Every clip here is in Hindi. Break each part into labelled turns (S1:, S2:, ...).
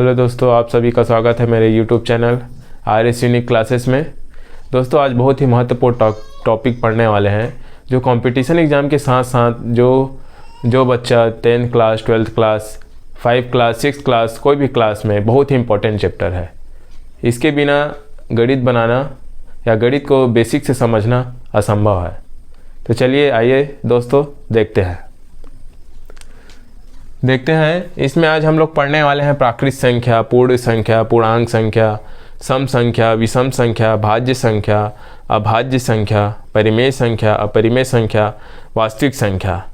S1: हेलो दोस्तों, आप सभी का स्वागत है मेरे YouTube channel RS unique classes में। दोस्तों आज बहुत ही महत्वपूर्ण टॉपिक पढ़ने वाले हैं जो कंपटीशन एग्ज़ाम के साथ साथ जो बच्चा 10th class 12th class 5 class 6 class कोई भी क्लास में बहुत ही इम्पोर्टेंट चैप्टर है। इसके बिना गणित बनाना या गणित को बेसिक से समझना असंभव है। तो चलिए आइए दोस्तों देखते हैं इसमें आज हम लोग पढ़ने वाले हैं प्राकृत संख्या, पूर्ण संख्या, पूर्णांक संख्या, सम संख्या, विषम संख्या, भाज्य संख्या, अभाज्य संख्या, परिमेय संख्या, अपरिमेय संख्या, वास्तविक संख्या।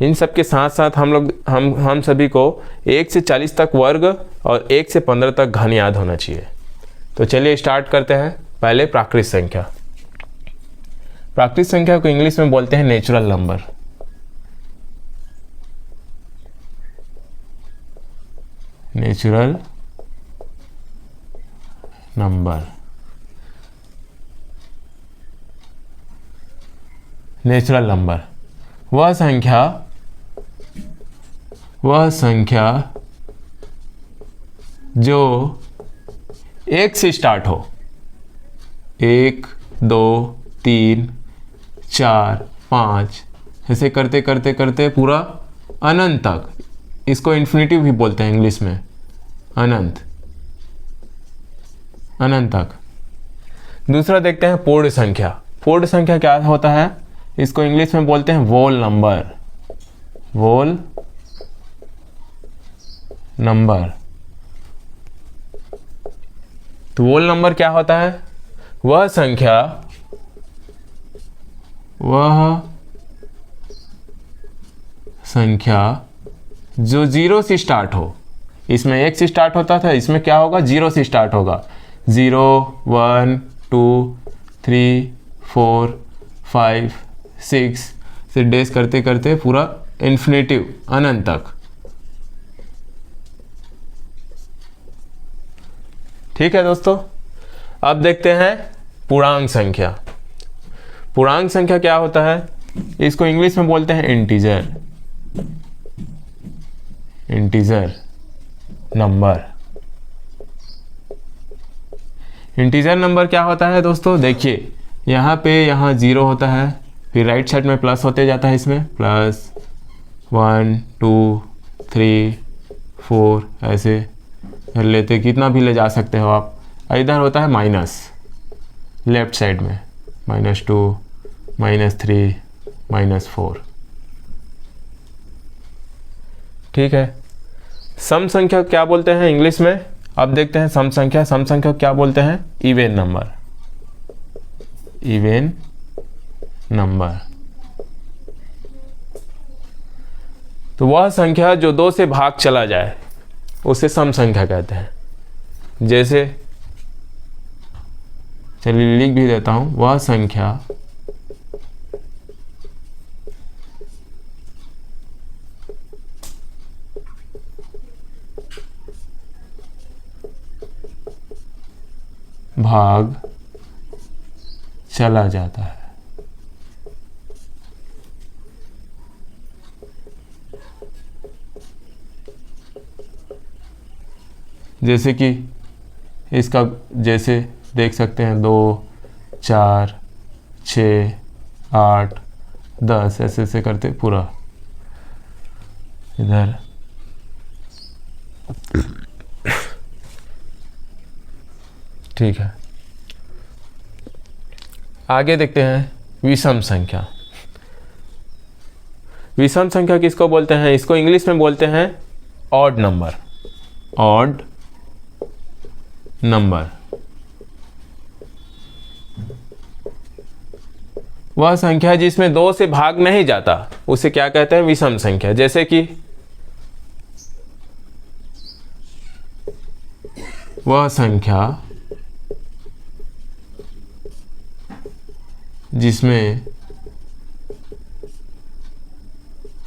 S1: इन सब के साथ साथ हम सभी को 1 से 40 तक वर्ग और 1 से 15 तक घन याद होना चाहिए। तो चलिए स्टार्ट करते हैं। पहले प्राकृत संख्या। प्राकृत संख्या को इंग्लिश में बोलते हैं natural number. Natural number. Natural number वह संख्या जो 1 से स्टार्ट हो। 1 2 3 4 5 ऐसे करते करते करते पूरा अनंत तक। इसको इन्फिनिटिव भी बोलते हैं इंग्लिश में, अनंत तक। दूसरा देखते हैं पूर्ण संख्या। पूर्ण संख्या क्या होता है? इसको इंग्लिश में बोलते हैं वोल नंबर। वोल नंबर। तो वोल नंबर क्या होता है? वह संख्या जो 0 से स्टार्ट हो। इसमें 1 से स्टार्ट होता था, इसमें क्या होगा? 0 से स्टार्ट होगा। 0 1 2 3 4 5 6 से डेस करते करते पूरा इन्फिनिटिव अनंत तक। ठीक है दोस्तों, अब देखते हैं पूर्णांक संख्या। पूर्णांक संख्या क्या होता है? इसको इंग्लिश में बोलते हैं इंटीजर नंबर। इंटीजर नंबर क्या होता है दोस्तों? देखिए यहाँ 0 होता है, फिर राइट साइड में प्लस होते जाता है। इसमें प्लस 1 2 3 4 ऐसे लेते, कितना भी ले जा सकते हो आप। इधर होता है माइनस, लेफ्ट साइड में -2 -3 -4। ठीक है। सम संख्या क्या बोलते हैं इंग्लिश में? अब देखते हैं सम संख्या। सम संख्या क्या बोलते हैं? Even number. Even number. तो वह संख्या जो 2 से भाग चला जाए उसे सम संख्या कहते हैं। जैसे चलिए लिख भी देता हूं, वह संख्या भाग चला जाता है। जैसे कि इसका जैसे देख सकते हैं 2 4 6 8 10 ऐसे करते पूरा इधर। ठीक है, आगे देखते हैं विषम संख्या। विषम संख्या किसको बोलते हैं? इसको इंग्लिश में बोलते हैं ऑड नंबर। ऑड नंबर वह संख्या जिसमें 2 से भाग नहीं जाता उसे क्या कहते हैं? विषम संख्या। जैसे कि वह संख्या जिसमें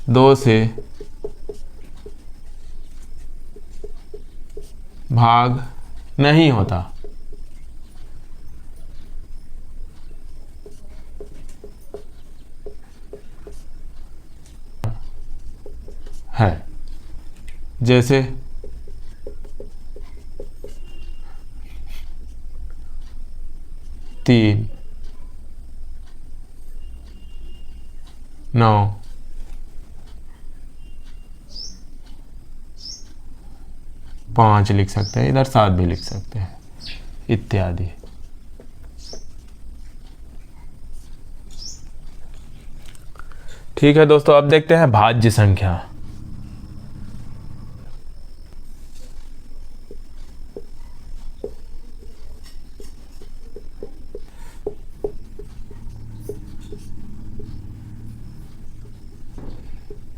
S1: 2 से भाग नहीं होता। है। जैसे 3 9 5 लिख सकते हैं, इधर 7 भी लिख सकते हैं इत्यादि। ठीक है दोस्तों, अब देखते हैं भाज्य संख्या।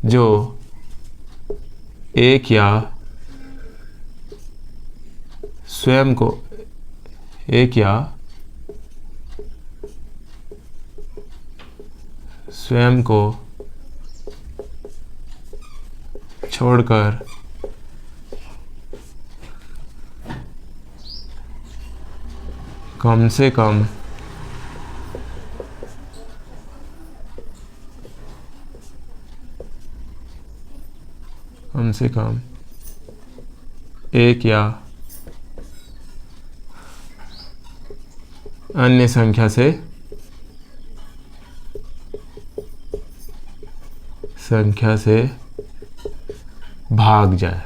S1: जो एक या स्वयं को छोड़कर कम से कम एक या अन्य संख्या से भाग जाए।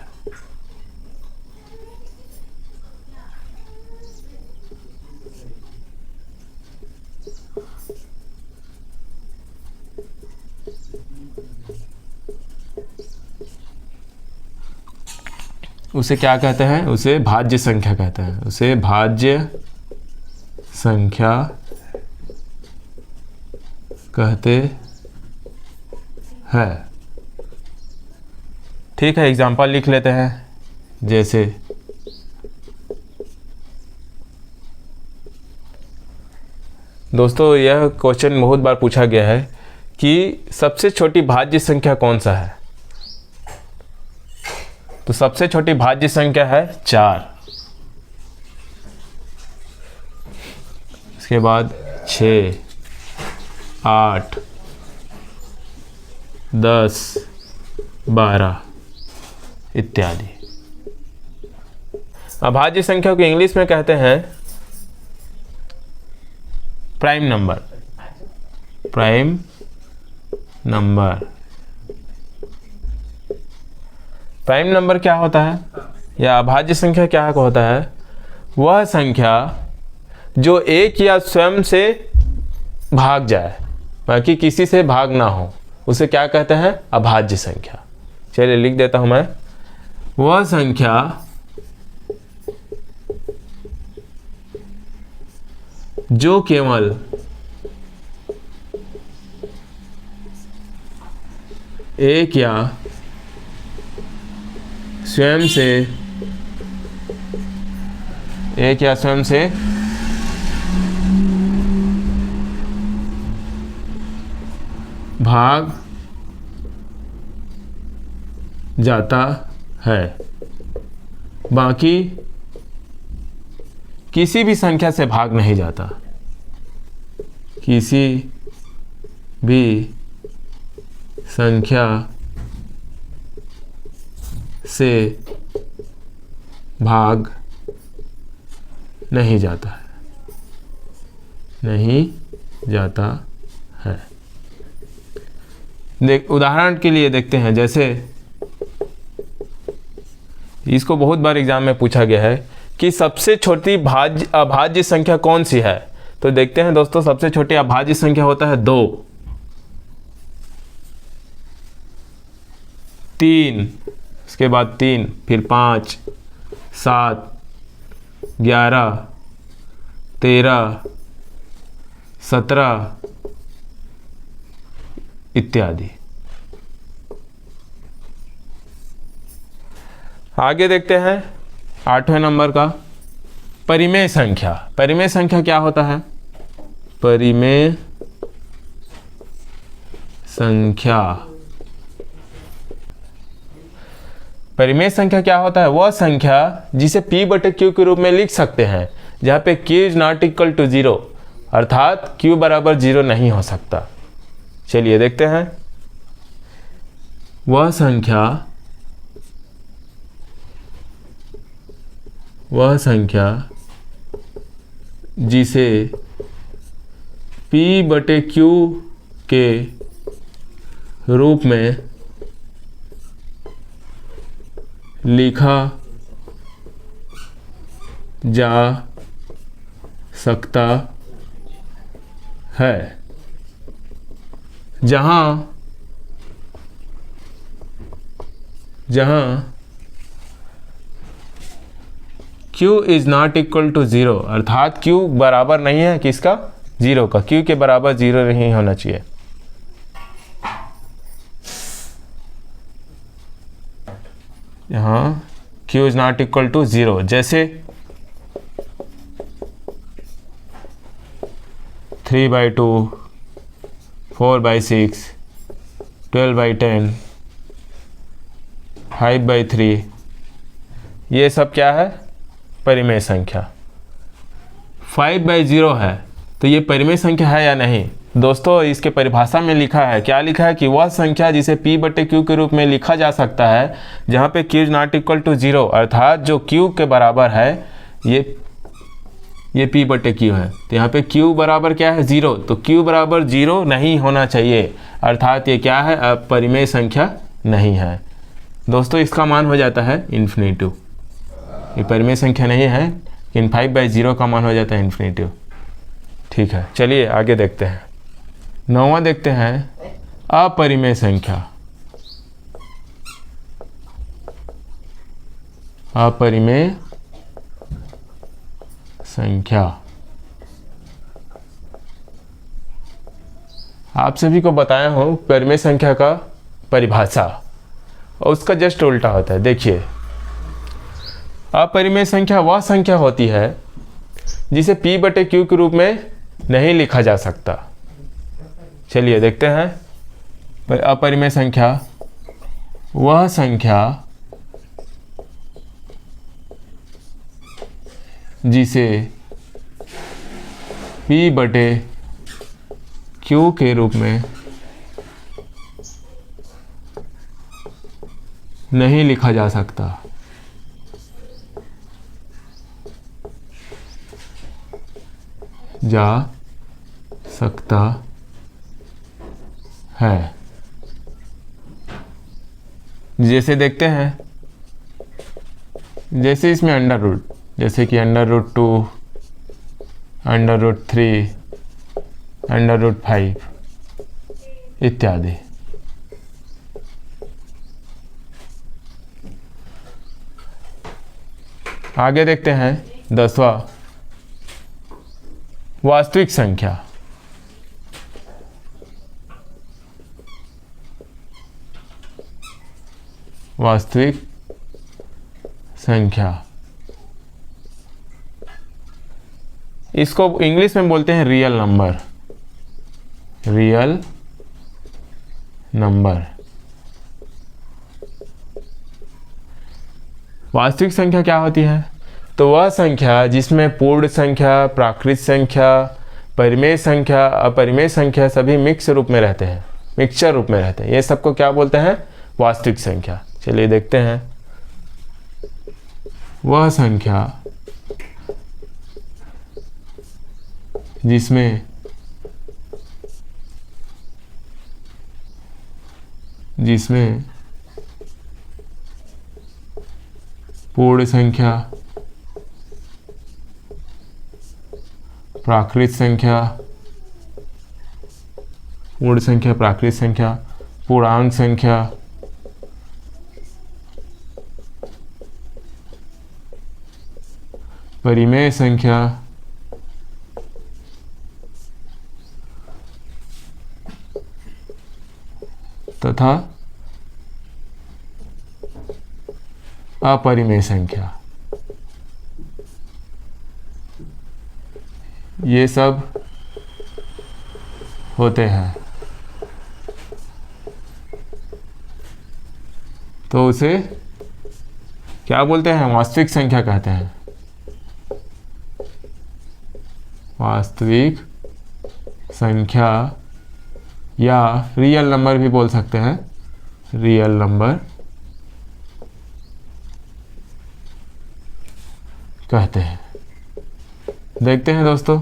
S1: उसे क्या कहते हैं? उसे भाज्य संख्या कहते हैं। उसे भाज्य संख्या कहते हैं। ठीक है, एग्जाम्पल लिख लेते हैं। जैसे दोस्तों, यह क्वेश्चन बहुत बार पूछा गया है कि सबसे छोटी भाज्य संख्या कौन सा है। तो सबसे छोटी भाज्य संख्या है 4। इसके बाद 6, 8, 10, 12 इत्यादि। अभाज्य संख्या को इंग्लिश में कहते हैं प्राइम नंबर। प्राइम नंबर क्या होता है, या अभाज्य संख्या क्या होता है? वह संख्या जो एक या स्वयं से भाग जाए, बाकी किसी से भाग ना हो, उसे क्या कहते हैं? अभाज्य संख्या। चलिए लिख देता हूं मैं। वह संख्या जो केवल एक या स्वयं से भाग जाता है, बाकी किसी भी संख्या से भाग नहीं जाता। किसी भी संख्या से भाग नहीं जाता है। उदाहरण के लिए देखते हैं। जैसे इसको बहुत बार एग्जाम में पूछा गया है कि सबसे छोटी अभाज्य संख्या कौन सी है। तो देखते हैं दोस्तों, सबसे छोटी अभाज्य संख्या होता है 2, 3, उसके बाद 3, फिर 5, 7, 11, 13, 17 इत्यादि। आगे देखते हैं 8वें नंबर का परिमेय संख्या। परिमेय संख्या क्या होता है? परिमेय संख्या क्या होता है? वह संख्या जिसे P/Q के रूप में लिख सकते हैं, जहाँ पे Q is not equal to 0, अर्थात Q बराबर 0 नहीं हो सकता। चलिए देखते हैं। वह संख्या जिसे P/Q के रूप में लिखा जा सकता है, जहाँ Q is not equal to zero, अर्थात Q बराबर नहीं है किसका, जीरो का। Q के बराबर जीरो नहीं होना चाहिए। यहाँ Q is not equal to zero, जैसे 3/2, 4/6, 12/10, 5/3, ये सब क्या है, परिमेय संख्या। 5/0 है, तो ये परिमेय संख्या है या नहीं। दोस्तों इसके परिभाषा में लिखा है, क्या लिखा है कि वह संख्या जिसे P/Q के रूप में लिखा जा सकता है जहाँ पे Q is not equal to zero, अर्थात जो Q के बराबर है ये P/Q है। तो यहाँ पे Q बराबर क्या है, ज़ीरो, तो Q बराबर ज़ीरो नहीं होना चाहिए, अर्थात ये क्या है, अपरिमेय संख्या नहीं है। दोस्तों इसका मान हो जाता है इन्फिनेटिव, ये परिमेय संख्या नहीं है, लेकिन 5/0 का मान हो जाता है इन्फिनेटिव। ठीक है, चलिए आगे देखते हैं। 9वां देखते हैं, अपरिमेय संख्या। अपरिमेय संख्या आप सभी को बताया हूँ परिमेय संख्या का परिभाषा, और उसका जस्ट उल्टा होता है। देखिए, अपरिमेय संख्या वह संख्या होती है जिसे P/Q के रूप में नहीं लिखा जा सकता। चलिए देखते हैं, अपरिमेय संख्या वह संख्या जिसे P/Q के रूप में नहीं लिखा जा सकता। है। जैसे देखते हैं, जैसे इसमें अंडर रूट, जैसे कि √2, √3, √5 इत्यादि। आगे देखते हैं 10वां, वास्तविक संख्या। वास्तविक संख्या, इसको इंग्लिश में बोलते हैं रियल नंबर। Real number. वास्तविक संख्या क्या होती है, तो वह संख्या जिसमें पूर्ण संख्या, प्राकृत संख्या, परिमेय संख्या, अपरिमेय संख्या सभी मिक्स रूप में रहते हैं, मिक्सचर रूप में रहते हैं, ये सबको क्या बोलते हैं, वास्तविक संख्या। चलिए देखते हैं, वह संख्या जिसमें पूर्ण संख्या, प्राकृत संख्या, पूर्ण संख्या, प्राकृत संख्या, पूर्णांक संख्या, परिमेय संख्या तथा अपरिमेय संख्या, ये सब होते हैं। तो उसे क्या बोलते हैं, वास्तविक संख्या कहते हैं। वास्तविक संख्या या रियल नंबर भी बोल सकते हैं, रियल नंबर कहते हैं। देखते हैं दोस्तों,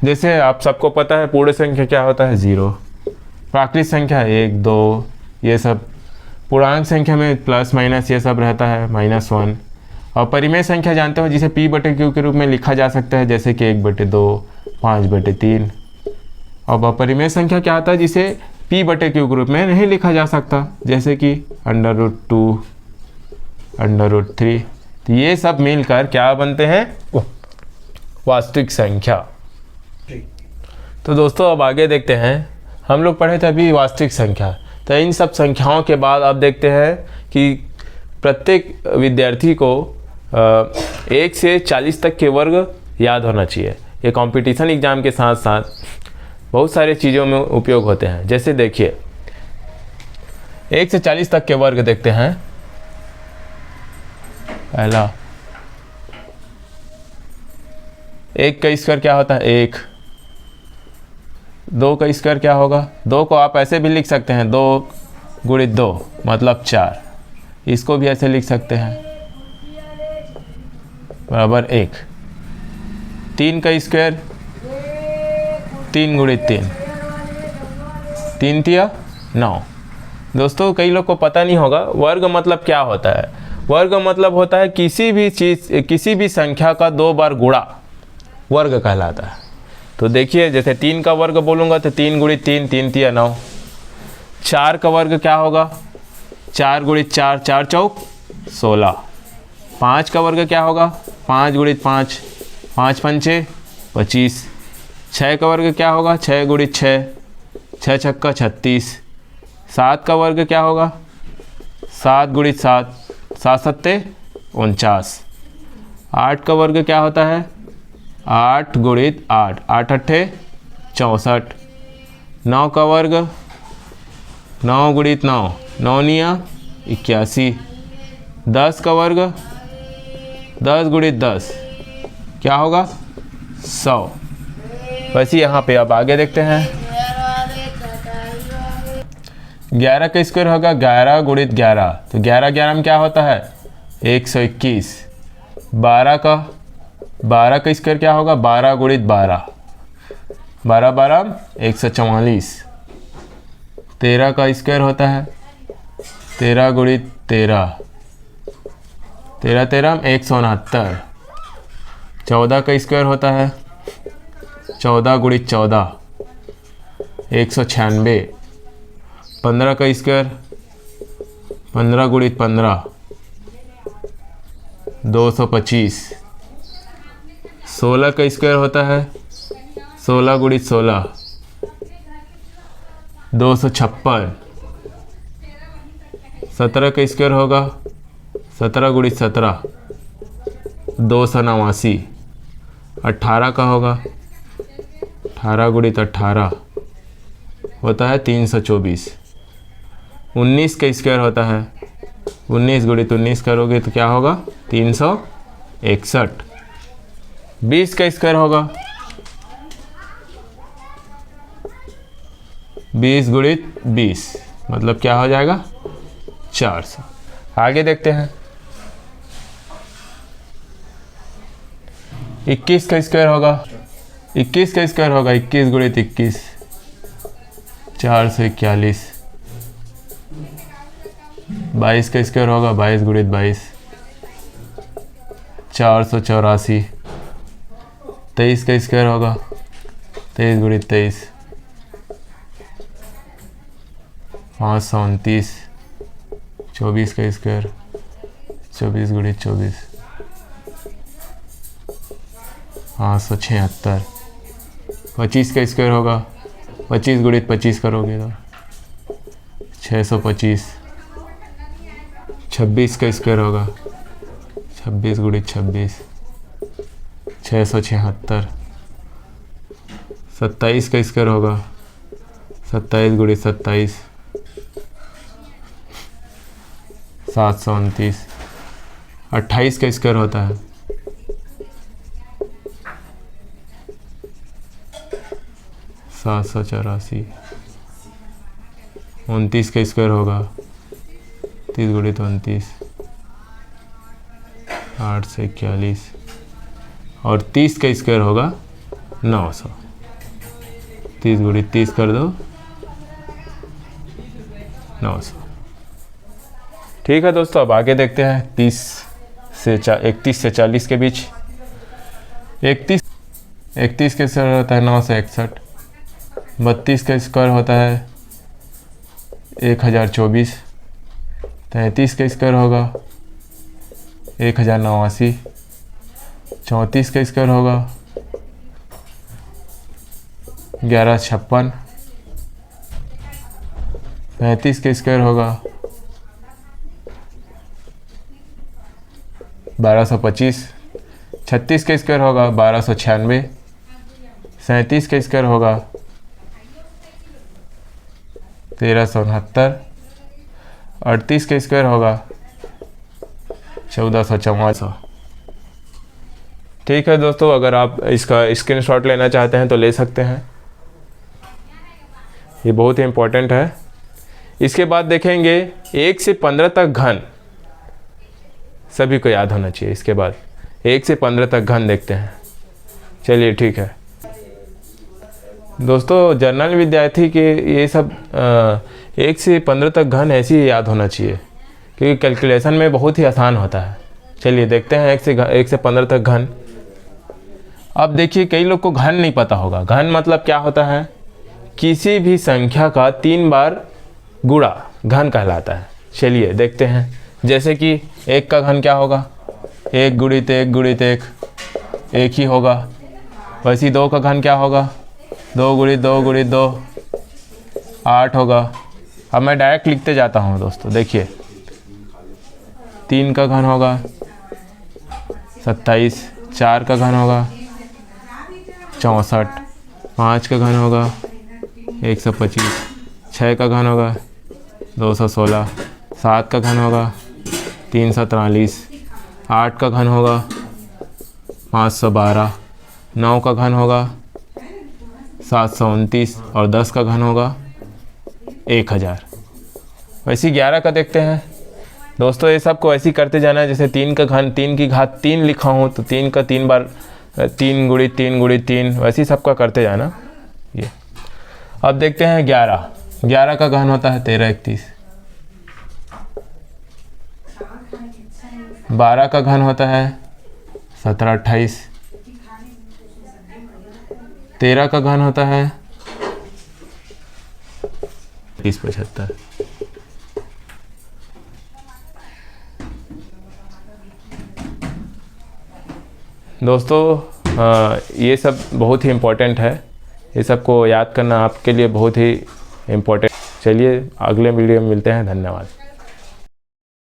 S1: जैसे आप सबको पता है पूर्ण संख्या क्या होता है, 0। प्राकृत संख्या 1, 2 ये सब। पूर्णांक संख्या में प्लस माइनस ये सब रहता है, -1। और परिमेय संख्या जानते हो जिसे p/q के रूप में लिखा जा सकता है, जैसे कि 1/2, 5/3। अब अपरिमेय संख्या क्या आता है जिसे p/q के रूप में नहीं लिखा जा सकता, जैसे कि √2, √3। तो ये सब मिलकर क्या बनते हैं, वास्तविक संख्या। तो दोस्तों अब आगे देखते हैं, हम लोग पढ़े थे अभी वास्तविक संख्या। तो इन सब संख्याओं के बाद अब देखते हैं कि प्रत्येक विद्यार्थी को 1 से 40 तक के वर्ग याद होना चाहिए। ये कंपटीशन एग्ज़ाम के साथ साथ बहुत सारे चीज़ों में उपयोग होते हैं। जैसे देखिए 1 से 40 तक के वर्ग देखते हैं। पहला 1 का स्क्वायर क्या होता है, 1। 2 का स्क्वायर क्या होगा, 2 को आप ऐसे भी लिख सकते हैं, 2 × 2 मतलब 4। इसको भी ऐसे लिख सकते हैं, बराबर 1। 3 का स्क्वायर 3 × 3, 3 तिया 9। दोस्तों कई लोग को पता नहीं होगा वर्ग मतलब क्या होता है। वर्ग मतलब होता है किसी भी चीज़, किसी भी संख्या का 2 बार गुणा वर्ग कहलाता है। तो देखिए जैसे 3 का वर्ग बोलूँगा तो 3 × 3, 3 तिया 9। 4 का वर्ग क्या होगा, 4 × 4, 4 चौक 16। 5 का वर्ग क्या होगा, 5 × 5, 5 पंचे 25। 6 का वर्ग क्या होगा, 6 × 6, 6 छक्का 36। 7 का वर्ग क्या होगा, 7 × 7, 7 सत्ते 49। 8 का वर्ग क्या होता है, 8 × 8, 8 अट्ठे 64। 9 का वर्ग 9 × 9, 9 निया 81। 10 का वर्ग 10 × 10 क्या होगा, 100। वैसे यहाँ पे अब आगे देखते हैं। 11 का स्क्वायर होगा 11 × 11, तो 11 11 में क्या होता है, 121। 12 का स्क्वायर क्या होगा, 12 × 12, 12 12 144। 13 का स्क्वायर होता है 13 × 13, 13 13 169। 14 का स्क्वायर होता है 14 × 14, 196। 15 का स्क्वायर 15 × 15, 225। 16 का स्क्वायर होता है 16 × 16, 256। 17 का स्क्वायर होगा 17 × 17, 289। 18 का होगा 18 × 18 होता है 324। 19 का स्क्वायर होता है 19 × 19 करोगे तो क्या होगा, 361। 20 का स्क्वायर होगा 20 × 20 मतलब क्या हो जाएगा, 400। आगे देखते हैं। 21 का स्क्वायर होगा 21 का स्क्वायर होगा 21 × 21, 441। 22 का स्क्वायर होगा 22 × 22, 484। 23 का स्क्वायर होगा 23 × 23, 529। 24 का स्क्वायर 24 × 24, 576। 25 का स्क्वायर होगा 25 × 25 करोगे तो 625। 26 का स्क्वायर होगा 26 × 26, 676। 27 का स्क्वायर होगा 27 × 27, 729। 28 का स्क्वायर होता है 784। 29 का स्क्वायर होगा 30 × 29, 841। और 30 का स्क्वायर होगा 900। 30 गुणी 30 कर दो 900। ठीक है दोस्तों, अब आगे देखते हैं 31 से 40 के बीच। 31 का स्क्वायर होता है 961। 32 का स्क्वायर होता है 1024। 33 का स्क्वायर होगा 1089। 34 का स्क्वायर होगा 1156। 35 का स्क्वायर होगा 1225। 36 का स्क्वायर होगा 1296। 37 का स्क्वायर होगा 1369। 38 का स्क्वायर होगा 1444। ठीक है दोस्तों, अगर आप इसका स्क्रीनशॉट लेना चाहते हैं तो ले सकते हैं, ये बहुत ही इम्पोर्टेंट है। इसके बाद देखेंगे 1 से 15 तक घन, सभी को याद होना चाहिए। इसके बाद 1 से 15 तक घन देखते हैं। चलिए ठीक है दोस्तों, जनरल विद्यार्थी के ये सब 1 से 15 तक घन ऐसे ही याद होना चाहिए, क्योंकि कैलकुलेशन में बहुत ही आसान होता है। चलिए देखते हैं 1 से 15 तक घन। अब देखिए, कई लोग को घन नहीं पता होगा। घन मतलब क्या होता है? किसी भी संख्या का 3 बार गुणा घन कहलाता है। चलिए देखते हैं, जैसे कि 1 का घन क्या होगा? 1 गुणित 1 गुणित 1 1 ही होगा। वैसे ही 2 का घन क्या होगा? 2 गुणित 2 गुणित 2 8 होगा। अब मैं डायरेक्ट लिखते जाता हूँ दोस्तों, देखिए 3 का घन होगा 27। 4 का घन होगा 64। 5 का घन होगा 125। 6 का घन होगा 216। 7 का घन होगा 343। 8 का घन होगा 512। 9 का घन होगा 729 और 10 का घन होगा 1000। वैसे 11 का देखते हैं दोस्तों। ये सब को ऐसे ही करते जाना है, जैसे 3 का घन 3 की घात 3 लिखा हूँ तो 3 का 3 बार 3 गुणित 3 गुणित 3, वैसे ही सबका करते जाना ये। अब देखते हैं 11। 11 का घन होता है 1331। 12 का घन होता है 1728। 13 का घन होता है 3075। दोस्तों ये सब बहुत ही इम्पोर्टेंट है, ये सब को याद करना आपके लिए बहुत ही इम्पोर्टेंट। चलिए अगले वीडियो में मिलते हैं, धन्यवाद।